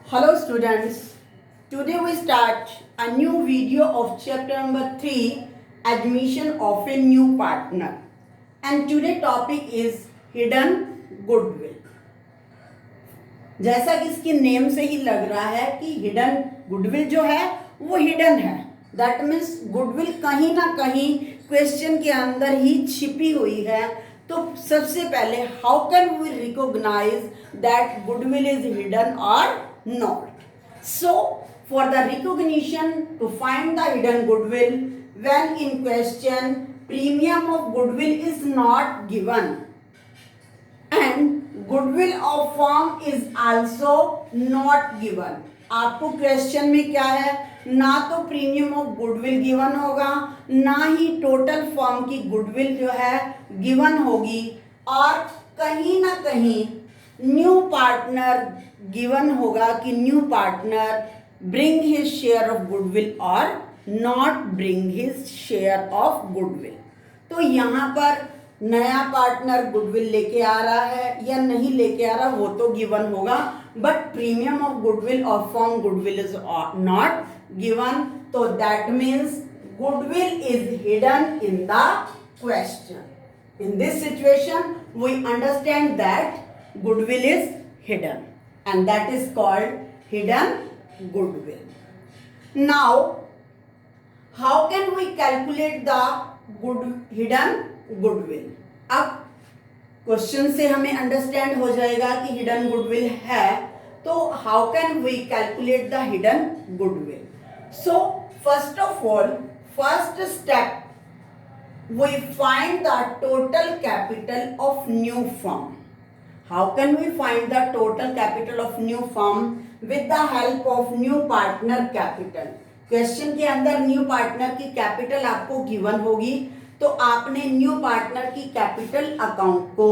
Hello students, today we start a new video of chapter number 3, admission of a new partner, and today topic is hidden goodwill. जैसा कि इसके name से ही लग रहा है कि हिडन गुडविल जो है वो हिडन है, दैट मीन्स गुडविल कहीं ना कहीं क्वेश्चन के अंदर ही छिपी हुई है. तो सबसे पहले how can we recognise that goodwill is hidden और not. So for the recognition to find the hidden goodwill, when in question premium of goodwill is not given and goodwill of firm is also not given. आपको question में क्या है, ना तो premium of goodwill given होगा, ना ही total firm की goodwill जो है गिवन होगी, और कहीं ना कहीं न्यू पार्टनर गिवन होगा कि new partner bring his share of goodwill or not bring his share of goodwill. तो यहाँ पर नया पार्टनर गुडविल लेके आ रहा है या नहीं लेके आ रहा वो तो गिवन होगा, but premium of goodwill of firm goodwill is not given. तो that means goodwill is hidden in the question. In this situation we understand that goodwill is hidden and that is called hidden goodwill. Now how can we calculate the hidden goodwill? अब question से हमें understand हो जाएगा कि hidden goodwill है, तो how can we calculate the hidden goodwill? So first of all, first step, we find the total capital of new firm. How can we find the total capital of new firm? With the help of new partner capital. Question के अंदर new partner की capital आपको given होगी, तो आपने new partner की capital account को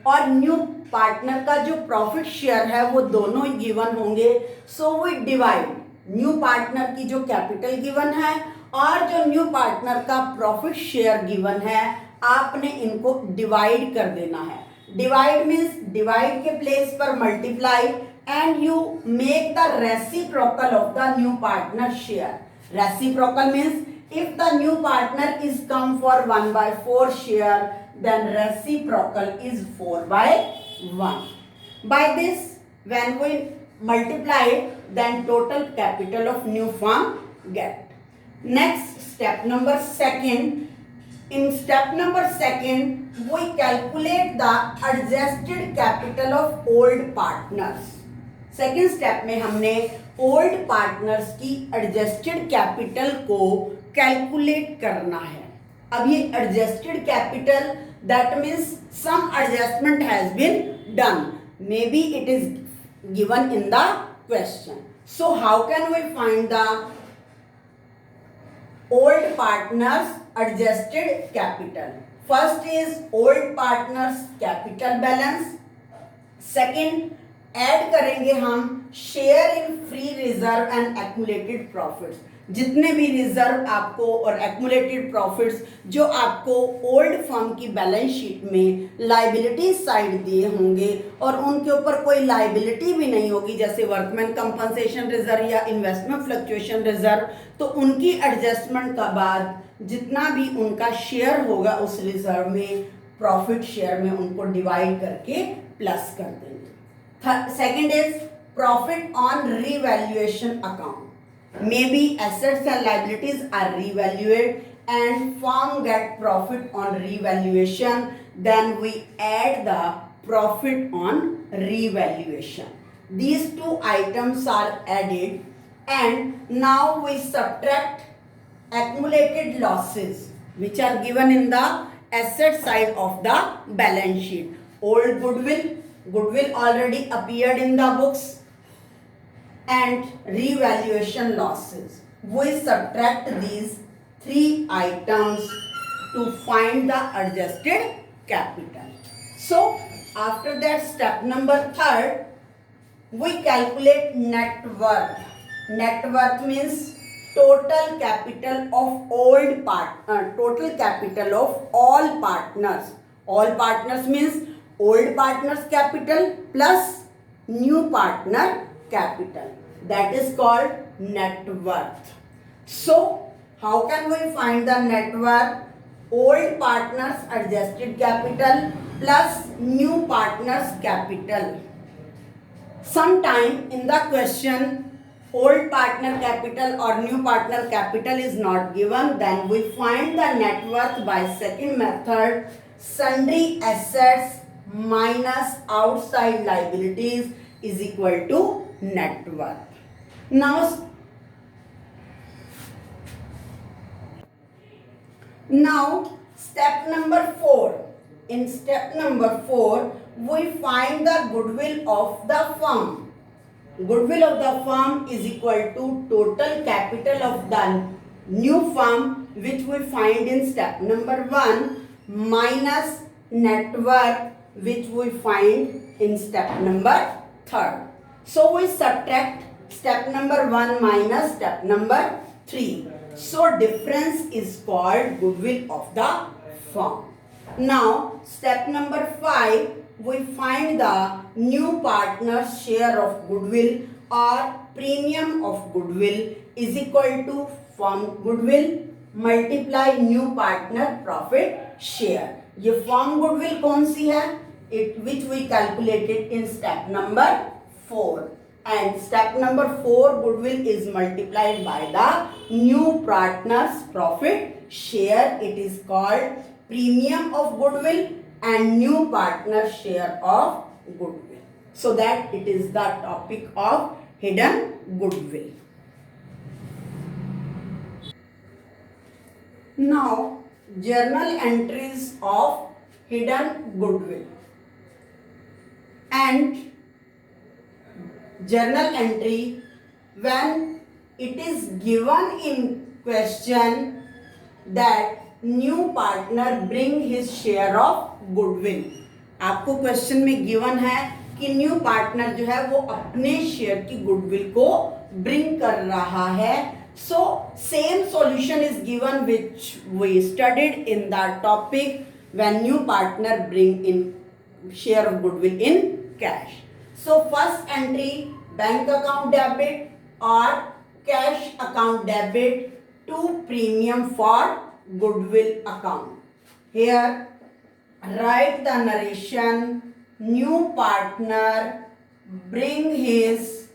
और न्यू पार्टनर का जो प्रॉफिट शेयर है वो दोनों ही गिवन होंगे. So we divide new partner की जो कैपिटल गिवन है और जो न्यू पार्टनर का प्रॉफिट शेयर गिवन है, आपने इनको डिवाइड कर देना है. डिवाइड मीन्स डिवाइड के प्लेस पर multiply and you make the reciprocal of the new partner share. Reciprocal means if the new partner is come for 1/4 share, then reciprocal is 4/1. By this, when we multiply, then total capital of new firm get. Next, step number second. In step number second, we calculate the adjusted capital of old partners. Second step में हमने old partners की adjusted capital को calculate करना है. अब ये adjusted capital, that means some adjustment has been done, may be it is given in the question. So how can we find the old partners adjusted capital? First is old partners capital balance. Second, add करेंगे हम share in free reserve and accumulated profits. जितने भी reserve आपको और accumulated profits जो आपको old firm की balance sheet में लाइबिलिटी साइड दिए होंगे और उनके ऊपर कोई लाइबिलिटी भी नहीं होगी, जैसे वर्कमैन कंपनसेशन रिजर्व या इन्वेस्टमेंट फ्लक्चुएशन रिजर्व, तो उनकी एडजस्टमेंट का बाद जितना भी उनका शेयर होगा उस रिजर्व में, प्रॉफिट शेयर में, उनको डिवाइड करके प्लस कर देंगे. Second is profit on revaluation account. Maybe assets and liabilities are revalued and firm get profit on revaluation, then we add the profit on revaluation. These two items are added and now we subtract accumulated losses which are given in the asset side of the balance sheet. Old goodwill already appeared in the books, and revaluation losses. We subtract these three items to find the adjusted capital. So after that, step number third, we calculate net worth. Net worth means total capital of total capital of all partners. All partners means old partners capital plus new partner capital. That is called net worth. So, how can we find the net worth? Old partners adjusted capital plus new partners capital. Sometime in the question old partner capital or new partner capital is not given, then we find the net worth by second method, sundry assets minus outside liabilities is equal to net worth. Now step number 4. In step number 4, we find the goodwill of the firm. Goodwill of the firm is equal to total capital of the new firm, which we find in step number 1, minus net worth, which we find in step number 3. So we subtract step number 1 minus step number 3. So difference is called goodwill of the firm. Now step number 5, we find the new partner's share of goodwill or premium of goodwill is equal to firm goodwill multiply new partner profit share. ये firm goodwill कौन सी है? Which we calculated in step number 4. And step number 4 goodwill is multiplied by the new partner's profit share. It is called premium of goodwill and new partner share of goodwill. So that it is the topic of hidden goodwill. Now journal entries of hidden goodwill and journal entry when it is given in question that new partner bring his share of goodwill. आपको question में given है कि new partner जो है वो अपने share की goodwill को ब्रिंग कर रहा है. So same solution is given which we studied in the topic when new partner bring in share of goodwill in cash. So first entry bank account debit or cash account debit to premium for goodwill account. Here write the narration. New partner bring his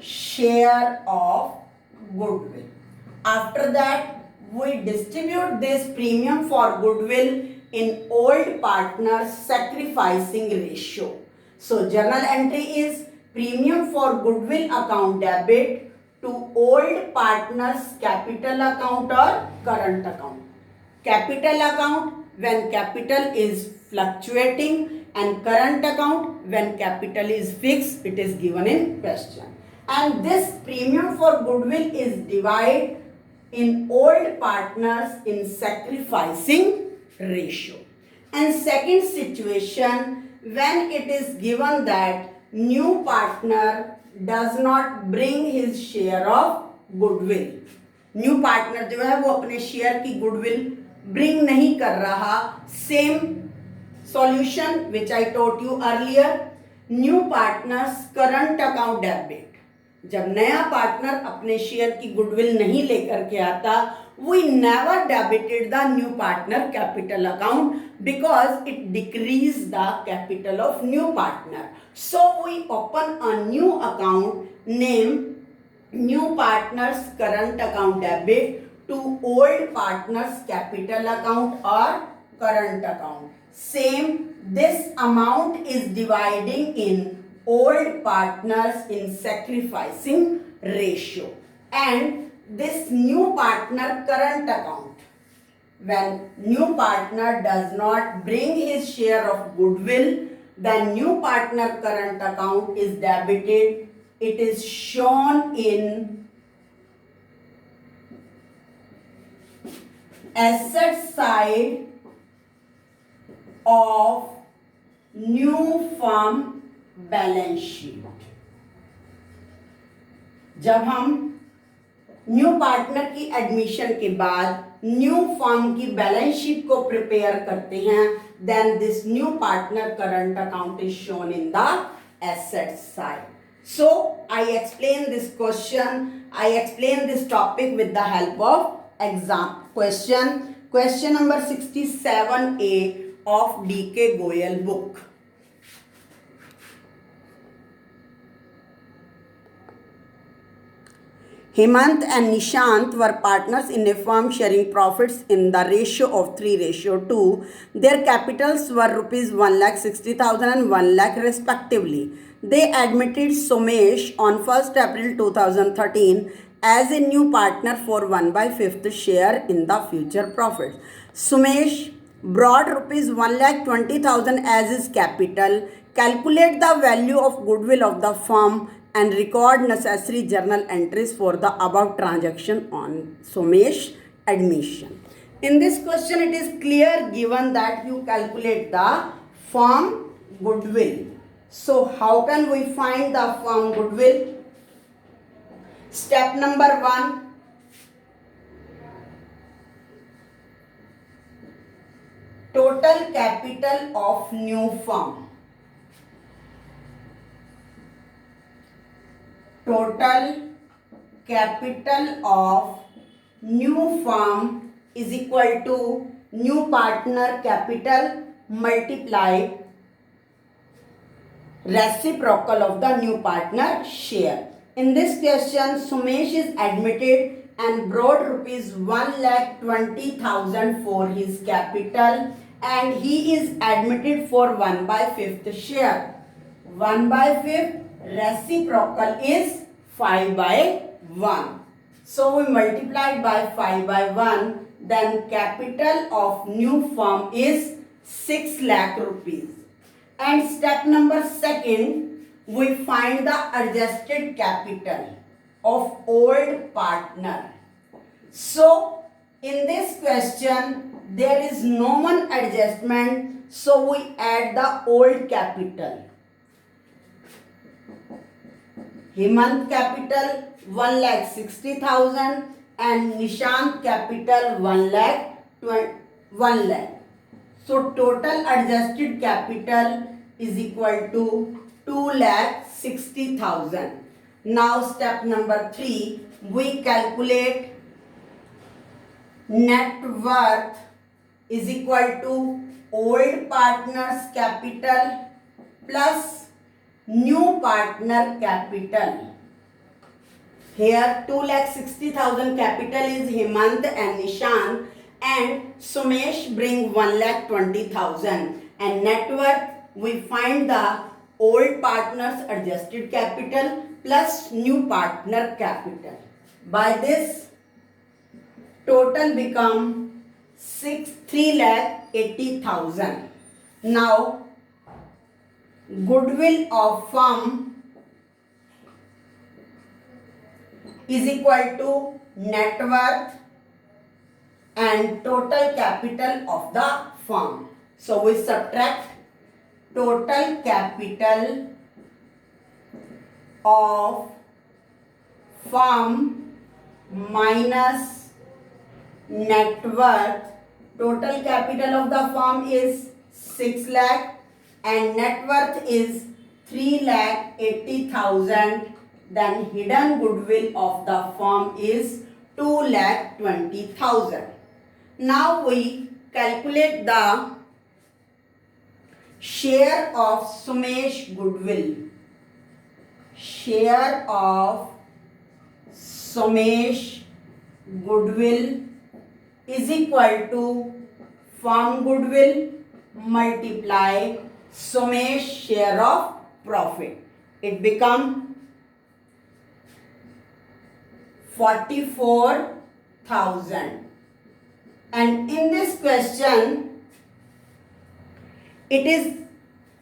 share of goodwill. After that we distribute this premium for goodwill in old partners sacrificing ratio. So journal entry is premium for goodwill account debit to old partners capital account or current account. Capital account when capital is fluctuating and current account when capital is fixed. It is given in question. And this premium for goodwill is divided in old partners in sacrificing ratio. And second situation, when it is given that new partner does not bring his share of goodwill. New partner जो है वो अपने share की goodwill bring नहीं कर रहा. Same solution which I told you earlier. New partners current account debit. जब नया पार्टनर अपने शेयर की गुडविल नहीं लेकर के आता, we never debited the new partner capital account because it decreased the capital of new partner. So we open a new account named new partners current account debit to old partners capital account or current account. Same, this amount is dividing in old partners in sacrificing ratio. And this new partner current account, when new partner does not bring his share of goodwill, then new partner current account is debited. It is shown in asset side of new firm balance sheet. जब हम new partner की admission के बाद new firm की balance sheet को prepare करते हैं, then this new partner current account is shown in the asset side. So I explain this question, I explain this topic with the help of exam question. Question number 67A of D.K. Goyal book. Hemant and Nishant were partners in a firm sharing profits in the ratio of 3:2. Their capitals were rupees 1,60,000 and 1 lakh respectively. They admitted Somesh on 1st April 2013 as a new partner for 1/5 share in the future profits. Somesh brought rupees 1,20,000 as his capital. Calculate the value of goodwill of the firm and record necessary journal entries for the above transaction on Somesh admission. In this question, it is clear given that you calculate the firm goodwill. So how can we find the firm goodwill? Step number 1. Total capital of new firm. Total capital of new firm is equal to new partner capital multiplied reciprocal of the new partner share. In this question, Somesh is admitted and brought rupees 1,20,000 for his capital, and he is admitted for 1/5 share. 1/5 reciprocal is 5/1. So we multiplied by 5/1, then capital of new firm is 6 lakh rupees. And step number 2, we find the adjusted capital of old partner. So in this question, there is no one adjustment, so we add the old capital. Hemant capital 1,60,000 and Nishant capital 1 lakh. So total adjusted capital is equal to 2,60,000. Now step number 3, we calculate net worth is equal to old partner's capital plus new partner capital. Here 2,60,000 capital is Hemant and Nishant, and Somesh bring 1,20,000, and net worth we find the old partner's adjusted capital plus new partner capital. By this, total become 3,80,000. Now goodwill of firm is equal to net worth and total capital of the firm. So we subtract total capital of firm minus net worth. Total capital of the firm is 6 lakh and net worth is 3,80,000. Then hidden goodwill of the firm is 2,20,000. Now we calculate the share of Somesh goodwill. Share of Somesh goodwill is equal to firm goodwill multiply Somesh share of profit. It becomes 44,000. And in this question, it is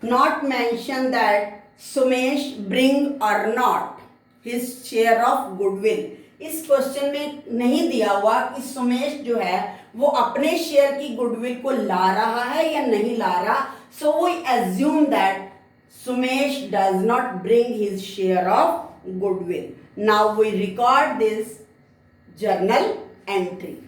not mentioned that Somesh bring or not his share of goodwill. इस question में नहीं दिया हुआ कि सोमेश जो है वो अपने शेयर की गुडविल को ला रहा है या नहीं ला रहा. So we assume that Somesh does not bring his share of goodwill. Now we record this journal entry.